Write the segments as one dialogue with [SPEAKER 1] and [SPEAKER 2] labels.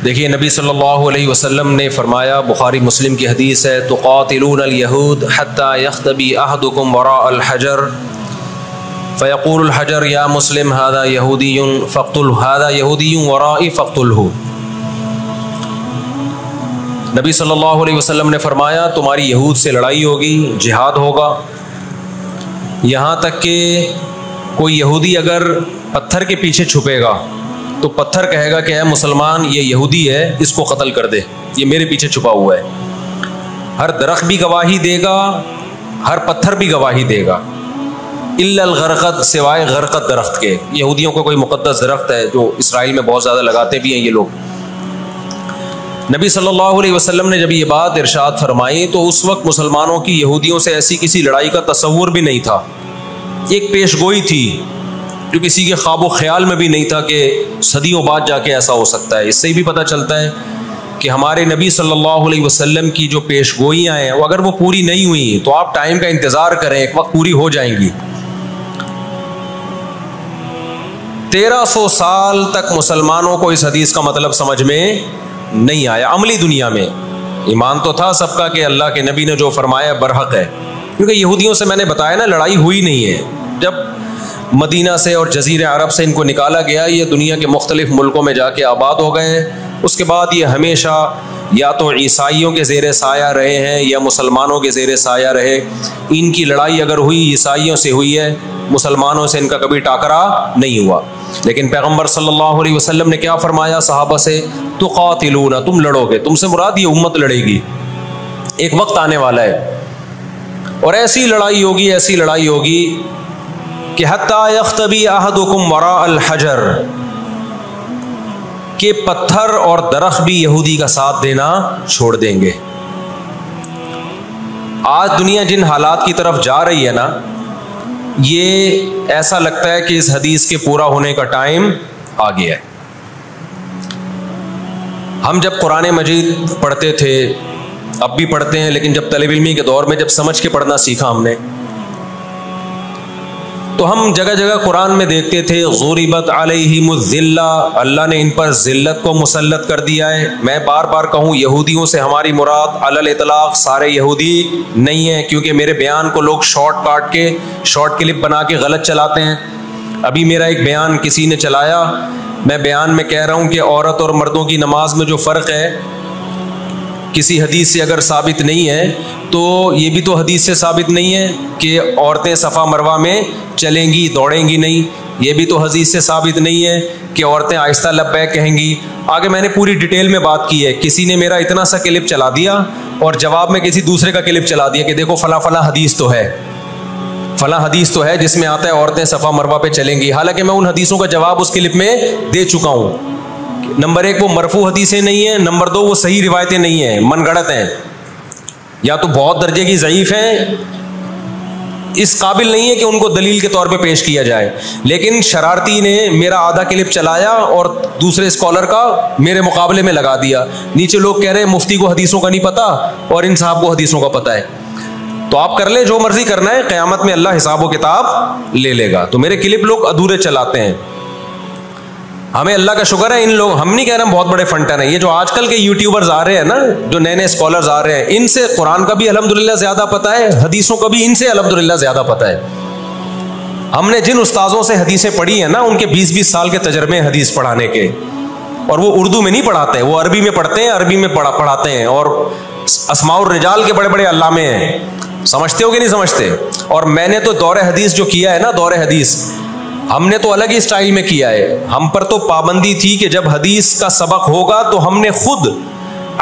[SPEAKER 1] देखिए, नबी सल्लल्लाहु अलैहि वसल्लम ने फरमाया, बुखारी मुस्लिम की हदीस है, तुक़ातिलून अल-यहूद हत्ता यख्तबी अहदुकुम वरा अल-हजर फ़यक़ूलुल हजर या मुस्लिम हादा यहूदियुन फ़क़्तुल हादा यहूदियुन वराई फ़क़्तुलहु। नबी सल्लल्लाहु अलैहि वसल्लम ने फरमाया, तुम्हारी यहूद से लड़ाई होगी, जिहाद होगा, यहाँ तक कि कोई यहूदी अगर पत्थर के पीछे छुपेगा तो पत्थर कहेगा कि है मुसलमान, ये यहूदी है, इसको कत्ल कर दे, ये मेरे पीछे छुपा हुआ है। हर दरख्त भी गवाही देगा, हर पत्थर भी गवाही देगा, इल्लल गरक़द, सिवाय गरक़द दरख्त के। यहूदियों को कोई मुक़द्दस दरख्त है जो इसराइल में बहुत ज़्यादा लगाते भी हैं ये लोग। नबी सल्लल्लाहु अलैहि वसल्लम ने जब ये बात इरशाद फरमाई तो उस वक्त मुसलमानों की यहूदियों से ऐसी किसी लड़ाई का तसव्वुर भी नहीं था। एक पेशगोई थी जो किसी के ख्वाब ख्याल में भी नहीं था कि सदियों बाद जाके ऐसा हो सकता है। इससे भी पता चलता है कि हमारे नबी सल्लल्लाहु अलैहि वसल्लम की जो पेशगोइयाँ हैं वो अगर वो पूरी नहीं हुई तो आप टाइम का इंतज़ार करें, एक वक्त पूरी हो जाएंगी। 1300 साल तक मुसलमानों को इस हदीस का मतलब समझ में नहीं आया। अमली दुनिया में ईमान तो था सबका कि अल्लाह के नबी ने जो फरमाया बरहक है, क्योंकि यहूदियों से मैंने बताया ना, लड़ाई हुई नहीं है। जब मदीना से और जज़ीरे अरब से इनको निकाला गया, ये दुनिया के मुख्तलिफ मुल्कों में जाके आबाद हो गए हैं। उसके बाद ये हमेशा या तो ईसाइयों के ज़ेरे साया रहे हैं या मुसलमानों के ज़ेरे साया रहे। इनकी लड़ाई अगर हुई ईसाइयों से हुई है, मुसलमानों से इनका कभी टाकरा नहीं हुआ। लेकिन पैगम्बर सल्लल्लाहु अलैहि वसल्लम ने क्या फरमाया सहाबा से, तुक़ातिलूना, तुम लड़ोगे, तुमसे मुराद ये उम्मत लड़ेगी। एक वक्त आने वाला है और ऐसी लड़ाई होगी, ऐसी लड़ाई होगी कि हत्ता यख्तबी अहदुकुम वरा अल-हजर, के पत्थर और दरख्त भी यहूदी का साथ देना छोड़ देंगे। आज दुनिया जिन हालात की तरफ जा रही है ना, ये ऐसा लगता है कि इस हदीस के पूरा होने का टाइम आ गया है। हम जब कुरान मजीद पढ़ते थे, अब भी पढ़ते हैं, लेकिन जब तलब इल्मी के दौर में जब समझ के पढ़ना सीखा हमने, तो हम जगह जगह कुरान में देखते थे ज़ुरिबत अलैहिमुज़्ज़िल्ला, अल्लाह ने इन पर ज़िल्लत को मुसल्लत कर दिया है। मैं बार बार कहूँ, यहूदियों से हमारी मुराद अलल इतलाक़ सारे यहूदी नहीं है, क्योंकि मेरे बयान को लोग शॉर्ट क्लिप बना के गलत चलाते हैं। अभी मेरा एक बयान किसी ने चलाया, मैं बयान में कह रहा हूँ कि औरत और मर्दों की नमाज में जो फ़र्क है किसी हदीस से अगर साबित नहीं है, तो ये भी तो हदीस से साबित नहीं है कि औरतें सफ़ा मरवा में चलेंगी, दौड़ेंगी नहीं। ये भी तो हदीस से साबित नहीं है कि औरतें आहिस्ता लब्बैक कहेंगी। आगे मैंने पूरी डिटेल में बात की है। किसी ने मेरा इतना सा क्लिप चला दिया और जवाब में किसी दूसरे का क्लिप चला दिया कि देखो फला फला हदीस तो है, फला हदीस तो है जिसमें आता है औरतें सफ़ा मरवा पे चलेंगी। हालांकि मैं उन हदीसों का जवाब उस क्लिप में दे चुका हूँ। नंबर 1 वो मरफू हदीसें नहीं है, नंबर 2 वो सही रिवायतें नहीं है, मनगढ़ंत हैं, या तो बहुत दर्जे की ज़ईफ़ हैं, इस काबिल नहीं है कि उनको दलील के तौर पे पेश किया जाए। लेकिन शरारती ने मेरा आधा क्लिप चलाया और दूसरे स्कॉलर का मेरे मुकाबले में लगा दिया। नीचे लोग कह रहे हैं मुफ्ती को हदीसों का नहीं पता और इन साहब को हदीसों का पता है। तो आप कर लें जो मर्जी करना है, क़यामत में अल्लाह हिसाब व किताब ले लेगा। तो मेरे क्लिप लोग अधूरे चलाते हैं। हमें अल्लाह का शुक्र है, इन लोग, हम नहीं कह रहे हम बहुत बड़े फंटर हैं, ये जो आजकल के यूट्यूबर्स आ रहे हैं ना, जो नए नए स्कॉलर्स आ रहे हैं, इनसे कुरान का भी अल्हम्दुलिल्लाह ज़्यादा पता है, हदीसों का भी इनसे अल्हम्दुलिल्लाह ज़्यादा पता है। हमने जिन उस्ताज़ों से हदीसें पढ़ी हैं ना, उनके 20-20 साल के तजर्बे हदीस पढ़ाने के, और वो उर्दू में नहीं पढ़ाते हैं, वो अरबी में पढ़ते हैं, अरबी में पढ़ाते हैं, और अस्माउर रिजाल के बड़े बड़े अल्लामे हैं। समझते हो कि नहीं समझते? और मैंने तो दौरे हदीस जो किया है ना, दौरे हदीस हमने तो अलग ही स्टाइल में किया है। हम पर तो पाबंदी थी कि जब हदीस का सबक होगा तो हमने खुद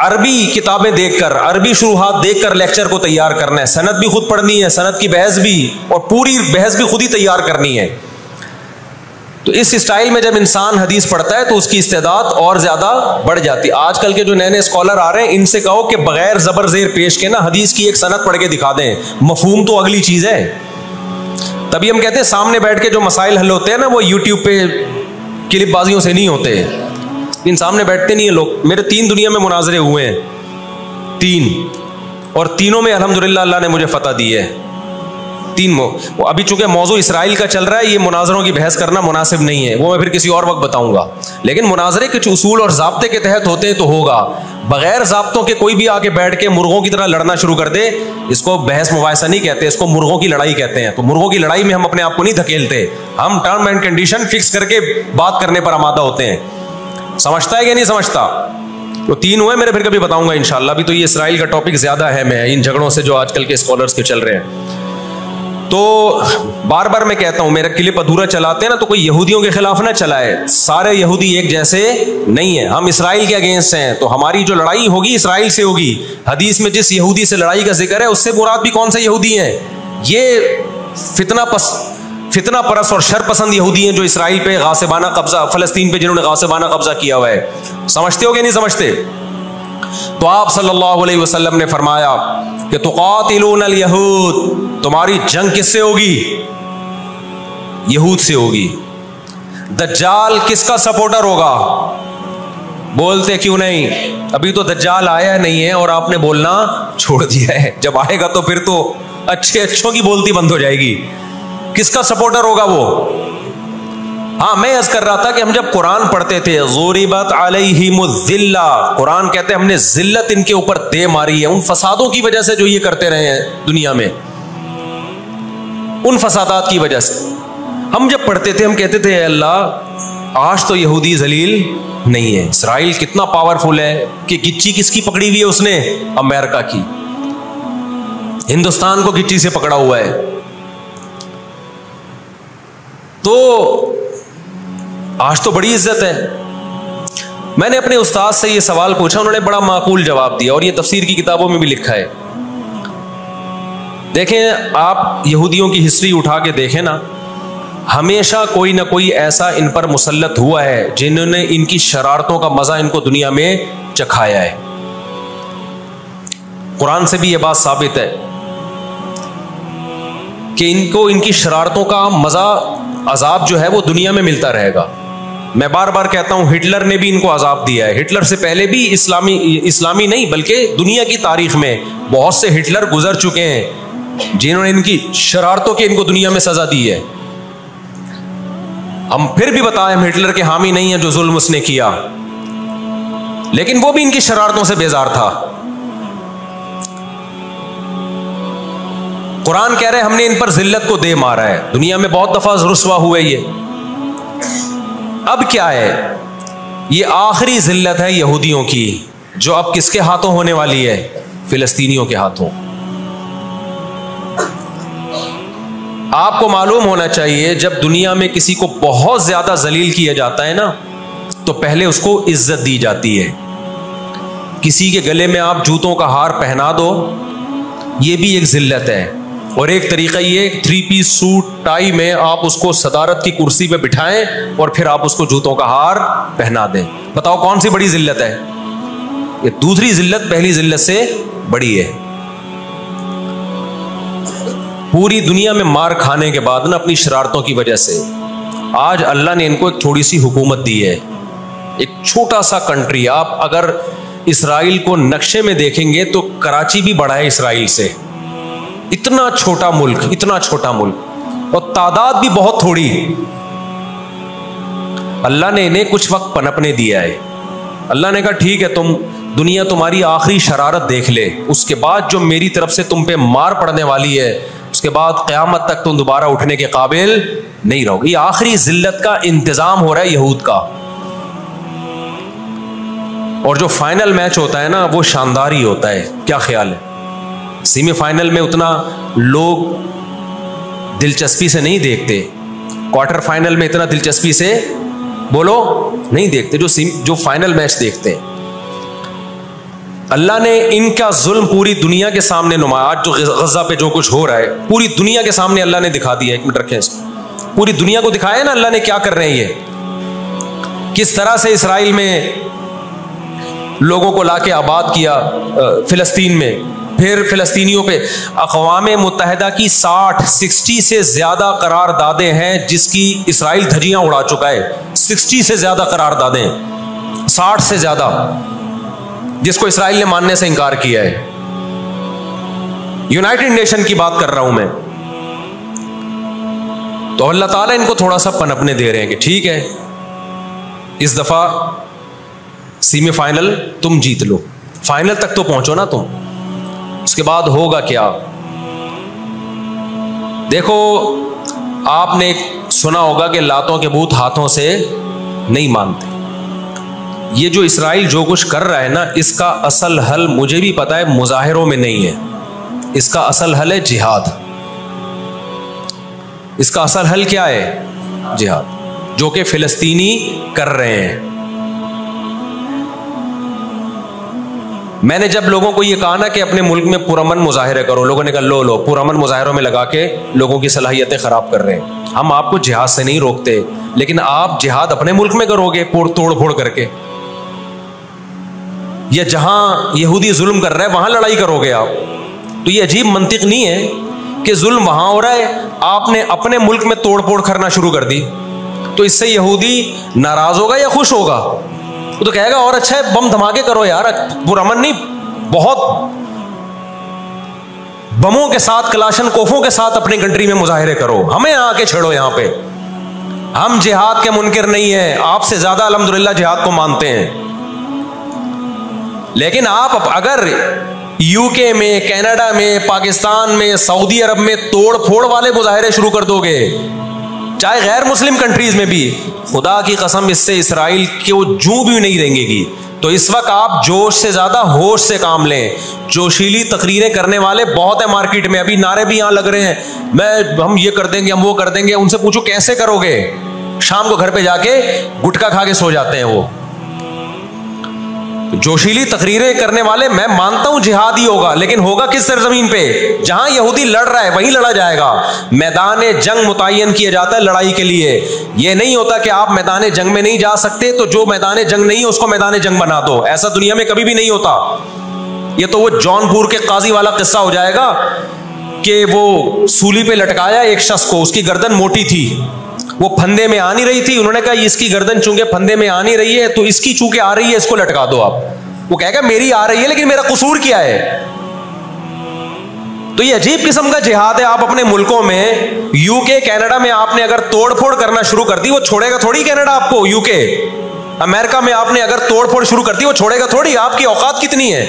[SPEAKER 1] अरबी किताबें देखकर, अरबी शुरूहात देखकर लेक्चर को तैयार करना है। सनद भी खुद पढ़नी है, सनद की बहस भी, और पूरी बहस भी खुद ही तैयार करनी है। तो इस स्टाइल में जब इंसान हदीस पढ़ता है तो उसकी इस्तेदाद और ज्यादा बढ़ जाती है। आजकल के जो नए नए स्कॉलर आ रहे हैं, इनसे कहो कि बगैर जबर जेर पेश के ना हदीस की एक सनद पढ़ के दिखा दें, मफहूम तो अगली चीज है। तभी हम कहते हैं सामने बैठ के जो मसाइल हल होते हैं ना, वो यूट्यूब पे क्लिपबाजियों से नहीं होते। इन सामने बैठते नहीं है लोग। मेरे 3 दुनिया में मुनाजरे हुए हैं, 3, और तीनों में अल्हम्दुलिल्लाह अल्लाह ने मुझे फतह दी है। अभी चूंकि मौजू इसराइल का चल रहा है, ये मुनाजरों की बहस करना मुनासिब नहीं है, वो मैं फिर किसी और वक्त बताऊंगा। लेकिन मुनाजरे कुछ उसूल और ज़ाब्ते के तहत होते हैं तो होगा। बगैर ज़ाब्तों के कोई भी आके बैठ के मुर्गों की तरह लड़ना शुरू कर दे, इसको बहस मुबाहिसा नहीं कहते, इसको मुर्गों की लड़ाई कहते हैं। तो मुर्गों की लड़ाई में हम अपने आप को नहीं धकेलते, हम टर्म एंड कंडीशन फिक्स करके बात करने पर आमादा होते हैं। समझता है कि नहीं समझता? तो 3 हुए मेरे, फिर कभी बताऊंगा इंशाल्लाह। अभी तो ये इसराइल का टॉपिक ज्यादा है, मैं इन झगड़ों से जो आजकल के स्कॉलर्स के चल रहे हैं। तो बार बार मैं कहता हूं, मेरा क्लिप अधूरा चलाते हैं ना तो कोई यहूदियों के खिलाफ ना चलाए। सारे यहूदी एक जैसे नहीं है, हम इसराइल के अगेंस्ट हैं, तो हमारी जो लड़ाई होगी इसराइल से होगी। हदीस में जिस यहूदी से लड़ाई का जिक्र है उससे मुराद भी कौन से यहूदी हैं? ये फितना परस और शर पसंद यहूदी हैं जो इसराइल पे गासिबाना कब्जा, फलस्तीन पे जिन्होंने गासिबाना कब्जा किया हुआ है। समझते हो कि नहीं समझते? तो आप सल्लल्लाहु अलैहि वसल्लम ने फरमाया कि तुकातिलून अल यहूद, तुम्हारी जंग किससे होगी? यहूद से होगी। दज्जाल किसका सपोर्टर होगा? बोलते क्यों नहीं? अभी तो दज्जाल आया नहीं है और आपने बोलना छोड़ दिया है। जब आएगा तो फिर तो अच्छों की बोलती बंद हो जाएगी। किसका सपोर्टर होगा वो? हाँ, मैं अर्ज कर रहा था कि हम जब कुरान पढ़ते थे, ज़ुरिबत अलैहिमुज़्ज़िल्ला, कुरान कहते हैं हमने जिल्लत इनके ऊपर दे मारी है, उन फसादों की वजह से जो ये करते रहे हैं दुनिया में, उन फसादात की वजह से। हम जब पढ़ते थे हम कहते थे अल्लाह आज तो यहूदी जलील नहीं है। इसराइल कितना पावरफुल है कि गिच्ची किसकी पकड़ी हुई है उसने? अमेरिका की। हिंदुस्तान को गिच्ची से पकड़ा हुआ है। तो आज तो बड़ी इज्जत है। मैंने अपने उस्ताद से ये सवाल पूछा, उन्होंने बड़ा माकूल जवाब दिया और ये तफसीर की किताबों में भी लिखा है। देखें, आप यहूदियों की हिस्ट्री उठा के देखें ना, हमेशा कोई ना कोई ऐसा इन पर मुसल्लत हुआ है जिन्होंने इनकी शरारतों का मजा इनको दुनिया में चखाया है। कुरान से भी ये बात साबित है कि इनको इनकी शरारतों का मजा, अजाब जो है वो दुनिया में मिलता रहेगा। मैं बार बार कहता हूं, हिटलर ने भी इनको अजाब दिया है। हिटलर से पहले भी इस्लामी नहीं बल्कि दुनिया की तारीख में बहुत से हिटलर गुजर चुके हैं जिन्होंने इनकी शरारतों के इनको दुनिया में सजा दी है। हम फिर भी बताएं, हम हिटलर के हामी नहीं है जो जुल्म उसने किया, लेकिन वो भी इनकी शरारतों से बेजार था। कुरान कह रहे हैं हमने इन पर जिल्लत को दे मारा है। दुनिया में बहुत दफा रुस्वा हुए ये। अब क्या है? ये आखिरी जिल्लत है यहूदियों की, जो अब किसके हाथों होने वाली है? फिलिस्तीनियों के हाथों। आपको मालूम होना चाहिए, जब दुनिया में किसी को बहुत ज्यादा जलील किया जाता है ना, तो पहले उसको इज्जत दी जाती है। किसी के गले में आप जूतों का हार पहना दो, ये भी एक जिल्लत है। और एक तरीका ये, 3 पीस सूट टाई में आप उसको सदारत की कुर्सी पे बिठाएं और फिर आप उसको जूतों का हार पहना दें। बताओ कौन सी बड़ी जिल्लत है? ये दूसरी जिल्लत पहली जिल्लत से बड़ी है। पूरी दुनिया में मार खाने के बाद ना, अपनी शरारतों की वजह से, आज अल्लाह ने इनको एक थोड़ी सी हुकूमत दी है। एक छोटा सा कंट्री, आप अगर इसराइल को नक्शे में देखेंगे तो कराची भी बड़ा है इसराइल से। इतना छोटा मुल्क, इतना छोटा मुल्क, और तादाद भी बहुत थोड़ी। अल्लाह ने इन्हें कुछ वक्त पनपने दिया है। अल्लाह ने कहा ठीक है, तुम दुनिया तुम्हारी आखिरी शरारत देख ले, उसके बाद जो मेरी तरफ से तुम पे मार पड़ने वाली है, उसके बाद क़यामत तक तुम दोबारा उठने के काबिल नहीं रहोगे। ये आखिरी जिल्लत का इंतजाम हो रहा है यहूद का। और जो फाइनल मैच होता है ना, वो शानदार ही होता है। क्या ख्याल है? सेमीफाइनल में उतना लोग दिलचस्पी से नहीं देखते, क्वार्टर फाइनल में इतना दिलचस्पी से बोलो नहीं देखते जो फाइनल मैच देखते हैं। अल्लाह ने इनका जुल्म पूरी दुनिया के सामने नुमाया। आज जो गजा पे जो कुछ हो रहा है, पूरी दुनिया के सामने अल्लाह ने दिखा दिया। 1 मिनट रखें इसको। पूरी दुनिया को दिखाया ना अल्लाह ने क्या कर रहे हैं ये, किस तरह से इसराइल में लोगों को लाके आबाद किया, फिलिस्तीन में, फिर फिलिस्तीनियों पे अक़वाम मुत्तहिदा की 60 से ज्यादा करारदादें हैं जिसकी इसराइल धज्जियां उड़ा चुका है। 60 से ज्यादा करारदादें, 60 से ज्यादा, जिसको इसराइल ने मानने से इनकार किया है। यूनाइटेड नेशन की बात कर रहा हूं मैं। तो अल्लाह ताला इनको थोड़ा सा पनपने दे रहे हैं कि ठीक है, इस दफा सेमीफाइनल तुम जीत लो, फाइनल तक तो पहुंचो ना तुम, उसके बाद होगा क्या। देखो, आपने सुना होगा कि लातों के बूत हाथों से नहीं मानते। ये जो इसराइल जो कुछ कर रहा है ना, इसका असल हल मुझे भी पता है मुजाहिरों में नहीं है, इसका असल हल है जिहाद। इसका असल हल क्या है? जिहाद, जो कि फिलिस्तीनी कर रहे हैं। मैंने जब लोगों को यह कहा ना कि अपने मुल्क में पुरअमन मुजाहिरे करो, लोगों ने कहा लो पुरअमन मुजाहिरों में लगा के लोगों की सलाहियतें खराब कर रहे हैं। हम आपको जिहाद से नहीं रोकते, लेकिन आप जिहाद अपने मुल्क में करोगे तोड़ फोड़ करके, या जहां यहूदी जुल्म कर रहा है वहां लड़ाई करोगे आप। तो ये अजीब मंतिक नहीं है कि जुल्म वहां हो रहा है, आपने अपने मुल्क में तोड़ फोड़ करना शुरू कर दी, तो इससे यहूदी नाराज होगा या खुश होगा? वो तो कहेगा और अच्छा है, बम धमाके करो यार, पुरअमन नहीं, बहुत बमों के साथ, कलाशन कोफों के साथ अपनी कंट्री में मुजाहिरे करो, हमें आके छेड़ो यहां पे। हम जिहाद के मुनकिर नहीं है, आपसे ज्यादा अल्हम्दुलिल्लाह जिहाद को मानते हैं। लेकिन आप अगर यूके में, कनाडा में, पाकिस्तान में, सऊदी अरब में तोड़ फोड़ वाले मुजाहिरे शुरू कर दोगे, चाहे गैर मुस्लिम कंट्रीज में भी, खुदा की कसम इससे इसराइल को जू भी नहीं देंगेगी। तो इस वक्त आप जोश से ज्यादा होश से काम लें। जोशीली तकरीरें करने वाले बहुत है मार्केट में, अभी नारे भी यहां लग रहे हैं, हम ये कर देंगे, हम वो कर देंगे। उनसे पूछो कैसे करोगे? शाम को घर पे जाके गुटखा खा के सो जाते हैं वो। जोशीली तकरीरें करने वाले, मैं मानता हूं जिहाद ही होगा, लेकिन होगा किस सरजमीन पे? जहां यहूदी लड़ रहा है वहीं लड़ा जाएगा। मैदान जंग मुतय्यन किया जाता है लड़ाई के लिए। यह नहीं होता कि आप मैदान जंग में नहीं जा सकते तो जो मैदान जंग नहीं है उसको मैदान जंग बना दो। ऐसा दुनिया में कभी भी नहीं होता। यह तो वो जौनपुर के काजी वाला किस्सा हो जाएगा कि वो सूली पे लटकाया एक शख्स को, उसकी गर्दन मोटी थी, वो फंदे में आ नहीं रही थी। उन्होंने कहा इसकी गर्दन चूंकि फंदे में आ नहीं रही है तो इसकी चूंकि आ रही है इसको लटका दो आप। वो कहेगा मेरी आ रही है लेकिन मेरा कसूर क्या है? तो ये अजीब किस्म का जिहाद है। आप अपने मुल्कों में, यूके, कनाडा में आपने अगर तोड़फोड़ करना शुरू कर दी, वो छोड़ेगा थोड़ी कनाडा आपको। यूके, अमेरिका में आपने अगर तोड़फोड़ शुरू कर दी, वो छोड़ेगा थोड़ी। आपकी औकात कितनी है?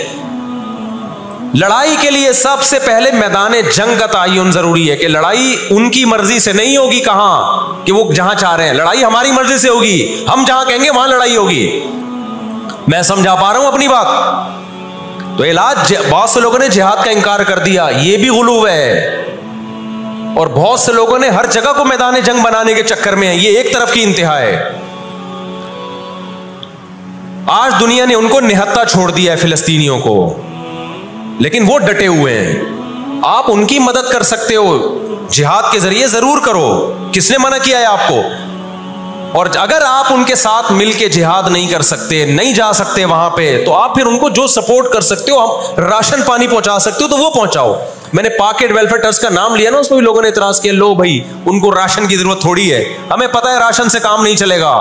[SPEAKER 1] लड़ाई के लिए सबसे पहले मैदान जंग का तयन जरूरी है कि लड़ाई उनकी मर्जी से नहीं होगी। कहां कि वो जहां चाह रहे हैं, लड़ाई हमारी मर्जी से होगी। हम जहां कहेंगे वहां लड़ाई होगी। मैं समझा पा रहा हूं अपनी बात? तो इलाज, बहुत से लोगों ने जिहाद का इंकार कर दिया, यह भी गुलूब है। और बहुत से लोगों ने हर जगह को मैदान जंग बनाने के चक्कर में है। ये एक तरफ की इंतहा है। आज दुनिया ने उनको निहत्था छोड़ दिया है, फिलिस्तीनियों को, लेकिन वो डटे हुए हैं। आप उनकी मदद कर सकते हो, जिहाद के जरिए जरूर करो, किसने मना किया है आपको? और अगर आप उनके साथ मिलके जिहाद नहीं कर सकते, नहीं जा सकते वहां पे, तो आप फिर उनको जो सपोर्ट कर सकते हो, हम राशन पानी पहुंचा सकते हो तो वो पहुंचाओ। मैंने पॉकेट वेलफेयर ट्रस्ट का नाम लिया ना, उसमें भी लोगों ने इतराज किया, लो भाई उनको राशन की जरूरत थोड़ी है, हमें पता है राशन से काम नहीं चलेगा।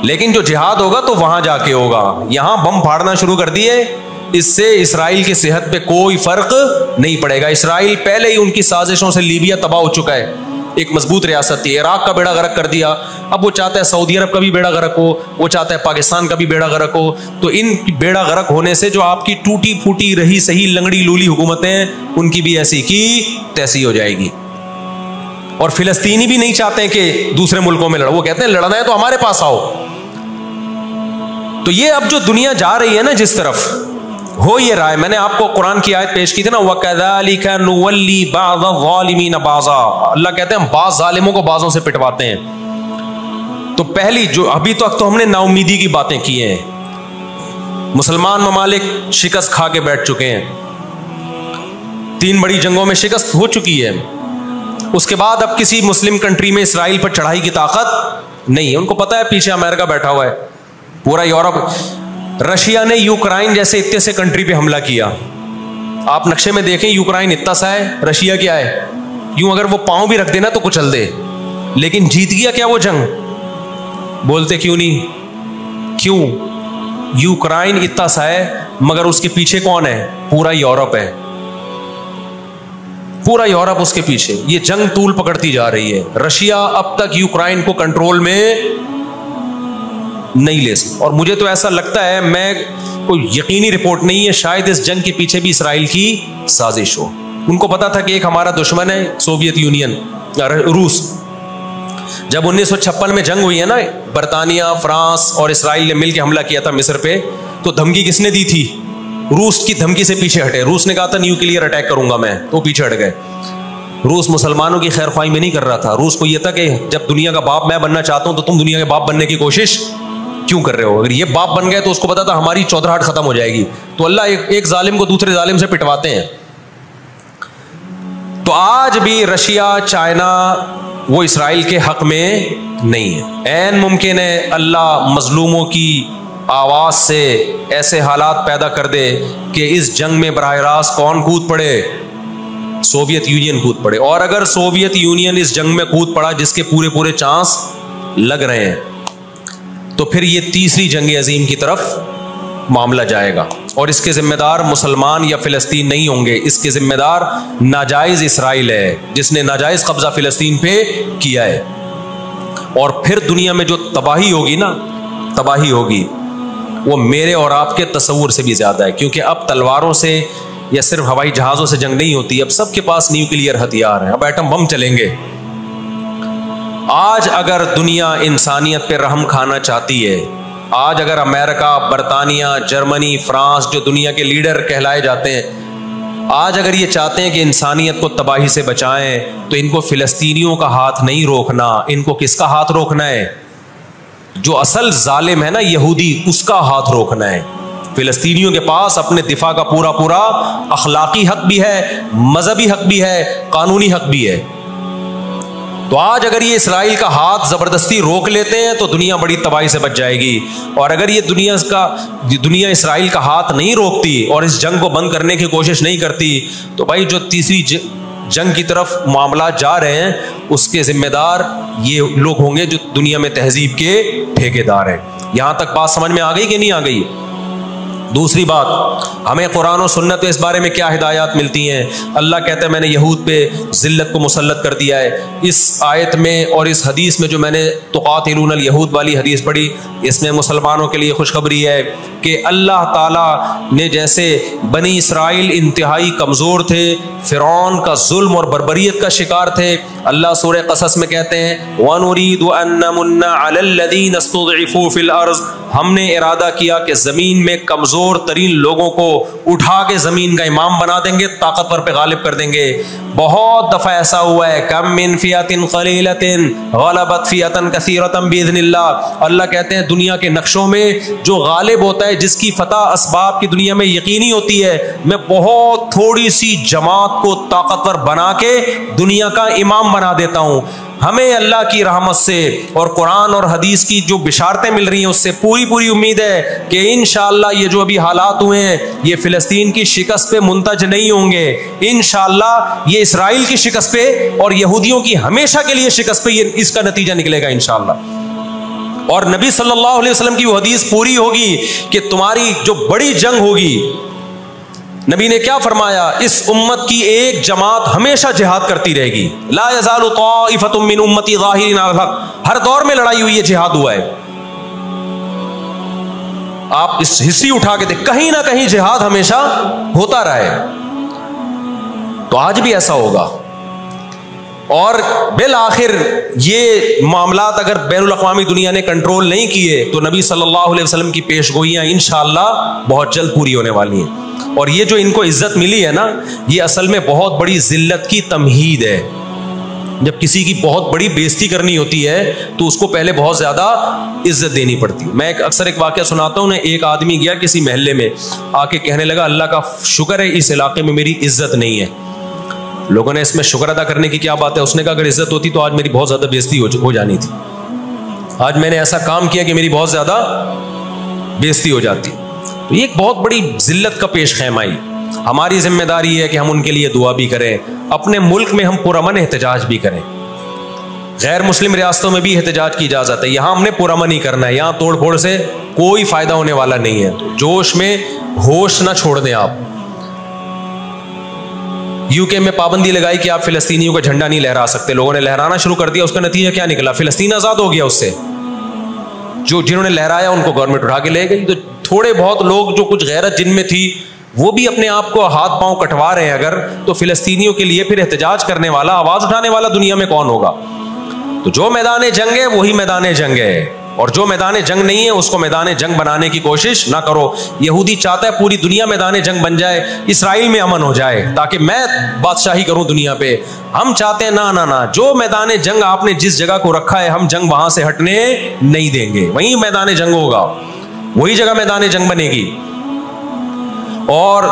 [SPEAKER 1] लेकिन जो जिहाद होगा तो वहां जाके होगा। यहां बम फाड़ना शुरू कर दिए, इससे इसराइल की सेहत पे कोई फर्क नहीं पड़ेगा। इसराइल पहले ही उनकी साजिशों से लीबिया तबाह हो चुका है। एक मजबूत रियासत थी, इराक का बेड़ा गर्क कर दिया, अब वो चाहता है सऊदी अरब का भी बेड़ा गर्क हो, वो चाहता है पाकिस्तान का भी बेड़ा गर्क हो। तो इन बेड़ा गर्क होने से जो आपकी टूटी फूटी रही सही लंगड़ी लूली हुकूमतें, उनकी भी ऐसी की तैसी हो जाएगी। और फिलिस्तीनी भी नहीं चाहते कि दूसरे मुल्कों में लड़ो, वो कहते हैं लड़ना है तो हमारे पास आओ। तो ये अब जो दुनिया जा रही है ना जिस तरफ, हो ये रहा है। मैंने आपको कुरान की आयत पेश की थी ना, वकज़ालिका नुवल्ली बाज़ ज़ालिमीन बाज़ा। अल्लाह कहते हैं हम बाज़ ज़ालिमों को बाज़ों से पिटवाते हैं। तो पहली जो अभी तक तो हमने नाउमीदी की बातें की हैं। मुसलमान ममालिक शिकस्त खा के बैठ चुके हैं, 3 बड़ी जंगों में शिकस्त हो चुकी है। उसके बाद अब किसी मुस्लिम कंट्री में इसराइल पर चढ़ाई की ताकत नहीं है। उनको पता है पीछे अमेरिका बैठा हुआ है, पूरा यूरोप। रशिया ने यूक्रेन जैसे इतने से कंट्री पे हमला किया। आप नक्शे में देखें, यूक्रेन इतना सा है, रशिया क्या है, यूं अगर वो पांव भी रख देना तो कुचल दे। लेकिन जीत गया क्या वो जंग? बोलते क्यों नहीं? क्यों? यूक्रेन इतना सा है मगर उसके पीछे कौन है? पूरा यूरोप है। पूरा यूरोप उसके पीछे, ये जंग तूल पकड़ती जा रही है। रशिया अब तक यूक्रेन को कंट्रोल में नहीं ले सकता, और मुझे तो ऐसा लगता है, मैं कोई यकीनी रिपोर्ट नहीं है, शायद इस जंग के पीछे भी इसराइल की साजिश हो। उनको पता था कि एक हमारा दुश्मन है सोवियत यूनियन, रूस। जब 1956 में जंग हुई है ना, बरतानिया, फ्रांस और इसराइल ने मिलकर हमला किया था मिस्र पे, तो धमकी किसने दी थी? रूस की धमकी से पीछे हटे। रूस ने कहा था न्यूक्लियर अटैक करूंगा मैं, तो पीछे हट गए। रूस मुसलमानों की खैर ख्वाही में नहीं कर रहा था। रूस को यह था कि जब दुनिया का बाप मैं बनना चाहता हूं तो तुम दुनिया के बाप बनने की कोशिश क्यों कर रहे हो? अगर ये बाप बन गए तो उसको पता था हमारी चौधराहट खत्म हो जाएगी। तो अल्लाह एक जालिम को दूसरे जालिम से पिटवाते हैं। तो आज भी रशिया, चाइना वो इसराइल के हक में नहीं है। ऐन मुमकिन है अल्लाह मजलूमों की आवाज से ऐसे हालात पैदा कर दे कि इस जंग में बराह रास्त कौन कूद पड़े? सोवियत यूनियन कूद पड़े। और अगर सोवियत यूनियन इस जंग में कूद पड़ा, जिसके पूरे पूरे चांस लग रहे हैं, तो फिर ये तीसरी जंग अजीम की तरफ मामला जाएगा। और इसके जिम्मेदार मुसलमान या फिलिस्तीन नहीं होंगे, इसके जिम्मेदार नाजायज इसराइल है, जिसने नाजायज कब्जा फिलिस्तीन पे किया है। और फिर दुनिया में जो तबाही होगी ना, तबाही होगी, वो मेरे और आपके तसव्वुर से भी ज्यादा है। क्योंकि अब तलवारों से या सिर्फ हवाई जहाजों से जंग नहीं होती, अब सबके पास न्यूक्लियर हथियार है, अब एटम बम चलेंगे। आज अगर दुनिया इंसानियत पे रहम खाना चाहती है, आज अगर अमेरिका, बरतानिया, जर्मनी, फ्रांस, जो दुनिया के लीडर कहलाए जाते हैं, आज अगर ये चाहते हैं कि इंसानियत को तबाही से बचाएं, तो इनको फिलिस्तीनियों का हाथ नहीं रोकना, इनको किसका हाथ रोकना है? जो असल जालिम है ना यहूदी, उसका हाथ रोकना है। फिलिस्तीनियों के पास अपने दिफा का पूरा पूरा अखलाकी हक भी है, मजहबी हक भी है, कानूनी हक भी है। तो आज अगर ये इसराइल का हाथ जबरदस्ती रोक लेते हैं तो दुनिया बड़ी तबाही से बच जाएगी। और अगर ये दुनिया इसराइल का हाथ नहीं रोकती और इस जंग को बंद करने की कोशिश नहीं करती, तो भाई जो तीसरी जंग की तरफ मामला जा रहे हैं, उसके जिम्मेदार ये लोग होंगे जो दुनिया में तहजीब के ठेकेदार हैं। यहां तक बात समझ में आ गई कि नहीं आ गई? दूसरी बात, हमें कुरान और सुन्नत इस बारे में क्या हिदायत मिलती हैं? अल्लाह कहता है मैंने यहूद पे जिल्लत को मुसल्लत कर दिया है। इस आयत में और इस हदीस में जो मैंने तुक़ातिलूनल यहूद वाली हदीस पढ़ी, इसमें मुसलमानों के लिए खुशखबरी है कि अल्लाह ताला ने जैसे बनी इसराइल इंतहाई कमज़ोर थे, फ़िरौन का जुल्म और बर्बरियत का शिकार थे, अल्लाह सूरह क़सस में कहते हैं वनुरीदु अन नमुन्ना अलल्लज़ीना इस्तुज़इफ़ू फ़िल अर्ज़, हमने इरादा किया कि ज़मीन में कमज़ोर तरीन लोगों को उठा के ज़मीन का इमाम बना देंगे, ताकतवर पे गालिब कर देंगे। बहुत दफ़ा ऐसा हुआ है, कम मिन फ़ियतिन क़लीलतिन ग़लबत फ़ियतन कसीरतन बिइज़्निल्लाह। अल्लाह कहते हैं दुनिया के नक्शों में जो गालिब होता है, जिसकी फतह असबाब की दुनिया में यकीनी होती है, मैं बहुत थोड़ी सी जमात को ताकतवर बना के दुनिया का इमाम बना देता हूँ। हमें अल्लाह की रहमत से और कुरान और हदीस की जो बिशारतें मिल रही हैं, उससे पूरी पूरी उम्मीद है कि इंशाअल्लाह ये जो अभी हालात हुए हैं, ये फिलिस्तीन की शिकस्त पे मुंतज नहीं होंगे। इंशाअल्लाह ये इसराइल की शिकस्त पे और यहूदियों की हमेशा के लिए शिकस्त पे ये इसका नतीजा निकलेगा इंशाअल्लाह। और नबी सल्लल्लाहु अलैहि वसल्लम की वो हदीस पूरी होगी कि तुम्हारी जो बड़ी जंग होगी, नबी ने क्या फरमाया, इस उम्मत की एक जमात हमेशा जिहाद करती रहेगी। ला यज़ालु ताइफ़तुम मिन उम्मती ज़ाहिरीन अलल हक़। हर दौर में लड़ाई हुई है, जिहाद हुआ है। आप इस हिस्ट्री उठा के देख, कहीं ना कहीं जिहाद हमेशा होता रहा है। तो आज भी ऐसा होगा। और बिल आखिर ये मामलात अगर बैनुल अक़वामी दुनिया ने कंट्रोल नहीं किए, तो नबी सल्लल्लाहु अलैहि वसल्लम की पेशगोइयां इंशाअल्लाह बहुत जल्द पूरी होने वाली हैं। और ये जो इनको इज्जत मिली है ना, ये असल में बहुत बड़ी जिल्लत की तमहीद है। जब किसी की बहुत बड़ी बेइज्जती करनी होती है तो उसको पहले बहुत ज्यादा इज्जत देनी पड़ती है। मैं अक्सर एक वाकया सुनाता हूँ। एक आदमी गया किसी महल्ले में, आके कहने लगा अल्लाह का शुक्र है इस इलाके में मेरी इज्जत नहीं है। लोगों ने इसमें शुक्र अदा करने की क्या बात है? उसने कहा अगर इज्जत होती तो आज मेरी बहुत ज्यादा बेइज्जती हो जानी थी। आज मैंने ऐसा काम किया कि मेरी बहुत ज्यादा बेइज्जती हो जाती। तो ये एक बहुत बड़ी जिल्लत का पेश खैमाई। हमारी जिम्मेदारी है कि हम उनके लिए दुआ भी करें, अपने मुल्क में हम पुरअमन एहतजाज भी करें। गैर मुस्लिम रियासतों में भी एहतजाज की इजाजत है, यहाँ हमने पुरअमन ही करना है। यहाँ तोड़ फोड़ से कोई फायदा होने वाला नहीं है। तो जोश में होश ना छोड़ दें आप। यूके में पाबंदी लगाई कि आप फिलिस्तीनियों का झंडा नहीं लहरा सकते, लोगों ने लहराना शुरू कर दिया। उसका नतीजा क्या निकला? फिलिस्तीन आज़ाद हो गया। उससे जिन्होंने लहराया उनको गवर्नमेंट उठा के ले गई। तो थोड़े बहुत लोग जो कुछ गैरत जिनमें थी वो भी अपने आप को हाथ पांव कटवा रहे हैं अगर, तो फिलिस्तीनियों के लिए फिर एहतजाज करने वाला, आवाज उठाने वाला दुनिया में कौन होगा? तो जो मैदान जंग है वही मैदान जंग है, और जो मैदान जंग नहीं है उसको मैदान जंग बनाने की कोशिश ना करो। यहूदी चाहता है पूरी दुनिया मैदान जंग बन जाए, इसराइल में अमन हो जाए ताकि मैं बादशाही करूं दुनिया पे। हम चाहते हैं ना ना ना, जो मैदान जंग आपने जिस जगह को रखा है हम जंग वहां से हटने नहीं देंगे, वहीं मैदान जंग होगा, वही जगह मैदान जंग बनेगी। और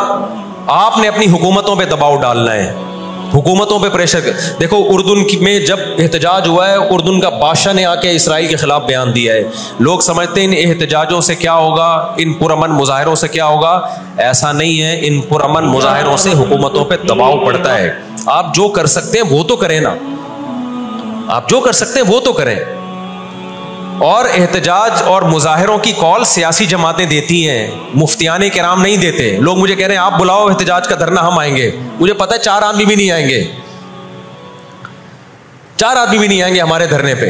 [SPEAKER 1] आपने अपनी हुकूमतों पे दबाव डालना है, हुकूमतों पे प्रेशर। देखो उर्दून में जब एहतजाज हुआ है, उर्दून का बादशाह ने आके इसराइल के खिलाफ बयान दिया है। लोग समझते हैं इन एहतजाजों से क्या होगा, इन पुरअमन मुजाहिरों से क्या होगा। ऐसा नहीं है, इन पुरअमन मुजाहिरों से हुकूमतों पे दबाव पड़ता है। आप जो कर सकते हैं वो तो करें ना, आप जो कर सकते हैं वो तो करें। और एहतजाज और मुजाहिरों की कॉल सियासी जमातें देती हैं, मुफ्तियाने किराम नहीं देते। लोग मुझे कह रहे हैं आप बुलाओ एहतजाज का धरना, हम आएंगे। मुझे पता है 4 आदमी भी नहीं आएंगे, 4 आदमी भी नहीं आएंगे हमारे धरने पे।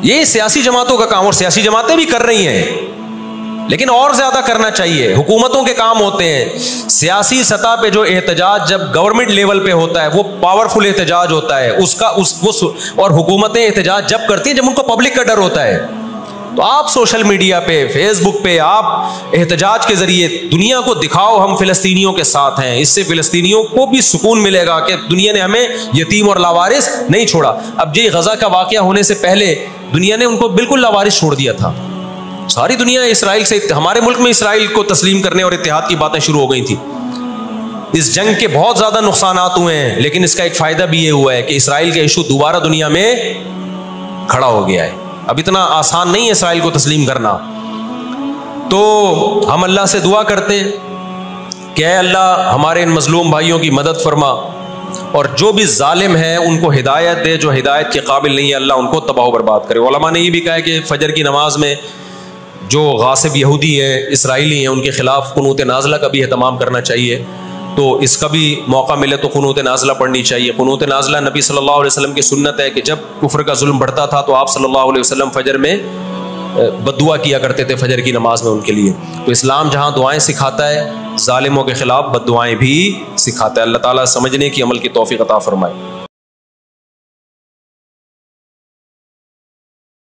[SPEAKER 1] ये सियासी जमातों का काम, और सियासी जमातें भी कर रही हैं, लेकिन और ज्यादा करना चाहिए। हुकूमतों के काम होते हैं। सियासी सतह पे जो एहतजाज जब गवर्नमेंट लेवल पे होता है वो पावरफुल एहतजाज होता है, और हुकूमतें एहतजाज जब करती हैं जब उनको पब्लिक का डर होता है। तो आप सोशल मीडिया पे, फेसबुक पे आप एहतजाज के जरिए दुनिया को दिखाओ हम फिलिस्तीनियों के साथ हैं। इससे फिलिस्तीनियों को भी सुकून मिलेगा कि दुनिया ने हमें यतीम और लावारिस नहीं छोड़ा। अब ये गजा का वाकया होने से पहले दुनिया ने उनको बिल्कुल लावारिस छोड़ दिया था। सारी दुनिया इसराइल से, हमारे मुल्क में इसराइल को तस्लीम करने और इत्तेहाद की बातें शुरू हो गई थी। इस जंग के बहुत ज्यादा नुकसानात हुए हैं, लेकिन इसका एक फायदा भी ये हुआ है कि इसराइल का इशू दोबारा दुनिया में खड़ा हो गया है। अब इतना आसान नहीं है इसराइल को तस्लीम करना। तो हम अल्लाह से दुआ करते हैं कि अल्लाह हमारे इन मजलूम भाइयों की मदद फरमा, और जो भी जालिम है उनको हिदायत दे, जो हिदायत के काबिल नहीं है अल्लाह उनको तबाह बर्बाद करे। उलमा ने ये भी कहा है कि फजर की नमाज में जो गासिब यहूदी हैं, इसराइली हैं, उनके खिलाफ कुनूत नाज़िला का भी एहतमाम करना चाहिए। तो इसका भी मौका मिले तो कुनूत नाज़िला पढ़नी चाहिए। कुनूत नाज़िला नबी सल्लल्लाहु अलैहि वसल्लम की सुन्नत है कि जब कुफ्र का जुल्म बढ़ता था तो आप सल्लल्लाहु अलैहि वसल्लम फजर में बद्दुआ किया करते थे फजर की नमाज में उनके लिए। तो इस्लाम जहाँ दुआएं सिखाता है, जालिमों के खिलाफ बद्दुआएं भी सिखाता है। अल्लाह ताला समझने की, अमल की तौफीक अता फरमाए।